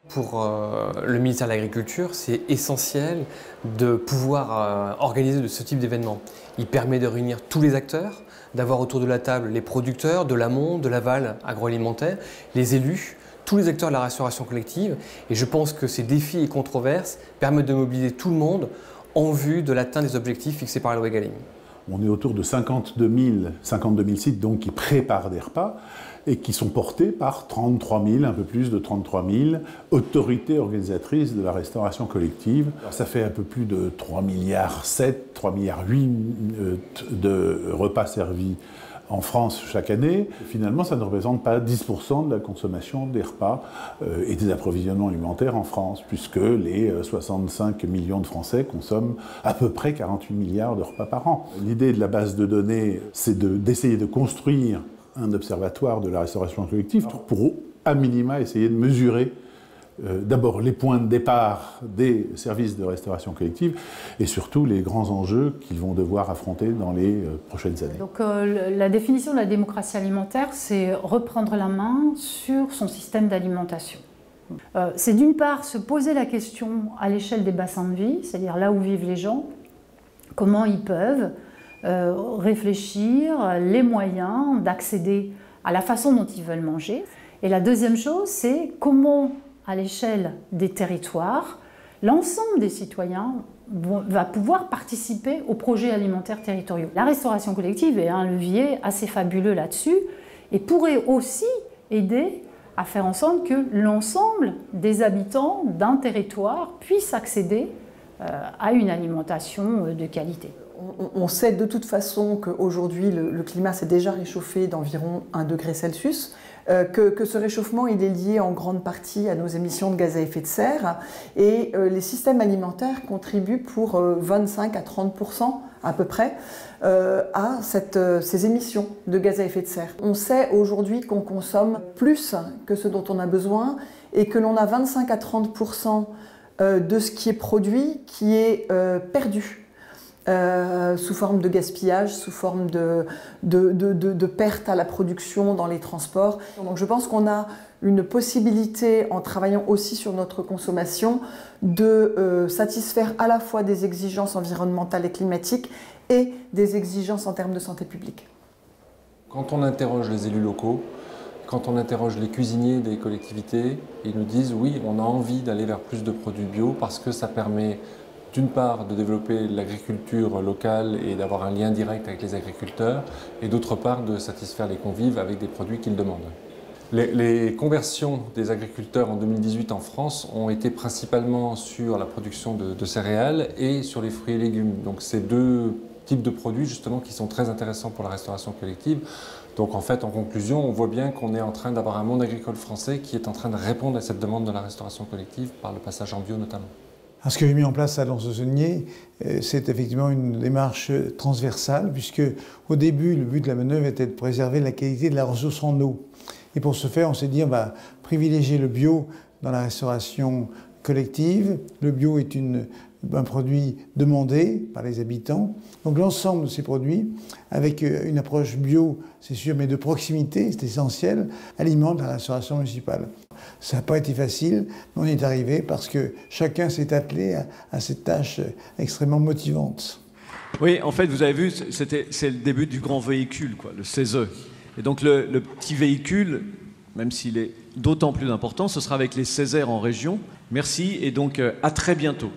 Pour le ministère de l'Agriculture, c'est essentiel de pouvoir organiser ce type d'événement. Il permet de réunir tous les acteurs, d'avoir autour de la table les producteurs de l'amont, de l'aval agroalimentaire, les élus, tous les acteurs de la restauration collective. Et je pense que ces défis et controverses permettent de mobiliser tout le monde en vue de l'atteinte des objectifs fixés par la loi Egalim. On est autour de 52 000 sites donc, qui préparent des repas et qui sont portés par 33 000, un peu plus de 33 000 autorités organisatrices de la restauration collective. Alors, ça fait un peu plus de 3,7 milliards, 3,8 milliards de repas servis en France chaque année. Finalement, ça ne représente pas 10% de la consommation des repas et des approvisionnements alimentaires en France, puisque les 65 millions de Français consomment à peu près 48 milliards de repas par an. L'idée de la base de données, c'est d'essayer de construire un observatoire de la restauration collective pour, à minima, essayer de mesurer d'abord les points de départ des services de restauration collective et surtout les grands enjeux qu'ils vont devoir affronter dans les prochaines années. Donc, la définition de la démocratie alimentaire, c'est reprendre la main sur son système d'alimentation. C'est d'une part se poser la question à l'échelle des bassins de vie, c'est-à-dire là où vivent les gens, comment ils peuvent réfléchir les moyens d'accéder à la façon dont ils veulent manger. Et la deuxième chose, c'est comment, à l'échelle des territoires, l'ensemble des citoyens va pouvoir participer aux projets alimentaires territoriaux. La restauration collective est un levier assez fabuleux là-dessus et pourrait aussi aider à faire en sorte que l'ensemble des habitants d'un territoire puissent accéder à une alimentation de qualité. On sait de toute façon qu'aujourd'hui le climat s'est déjà réchauffé d'environ 1 degré Celsius, que ce réchauffement il est lié en grande partie à nos émissions de gaz à effet de serre et les systèmes alimentaires contribuent pour 25 à 30% à peu près à ces émissions de gaz à effet de serre. On sait aujourd'hui qu'on consomme plus que ce dont on a besoin et que l'on a 25 à 30% de ce qui est produit qui est perdu. Sous forme de gaspillage, sous forme de perte à la production dans les transports. Donc je pense qu'on a une possibilité, en travaillant aussi sur notre consommation, de satisfaire à la fois des exigences environnementales et climatiques et des exigences en termes de santé publique. Quand on interroge les élus locaux, quand on interroge les cuisiniers des collectivités, ils nous disent oui, on a envie d'aller vers plus de produits bio parce que ça permet d'une part de développer l'agriculture locale et d'avoir un lien direct avec les agriculteurs, et d'autre part de satisfaire les convives avec des produits qu'ils demandent. Les conversions des agriculteurs en 2018 en France ont été principalement sur la production de céréales et sur les fruits et légumes. Donc c'est deux types de produits justement qui sont très intéressants pour la restauration collective. Donc en fait, en conclusion, on voit bien qu'on est en train d'avoir un monde agricole français qui est en train de répondre à cette demande de la restauration collective par le passage en bio notamment. Alors, ce que j'ai mis en place à Lons-le-Saunier, c'est effectivement une démarche transversale, puisque au début, le but de la manœuvre était de préserver la qualité de la ressource en eau. Et pour ce faire, on s'est dit, on va privilégier le bio dans la restauration collective. Le bio est un produit demandé par les habitants. Donc l'ensemble de ces produits, avec une approche bio, c'est sûr, mais de proximité, c'est essentiel, alimente la restauration municipale. Ça n'a pas été facile, mais on y est arrivé parce que chacun s'est attelé à cette tâche extrêmement motivante. Oui, en fait, vous avez vu, c'est le début du grand véhicule, quoi, le CESE. Et donc le petit véhicule, même s'il est d'autant plus important, ce sera avec les Césaires en région. Merci et donc à très bientôt.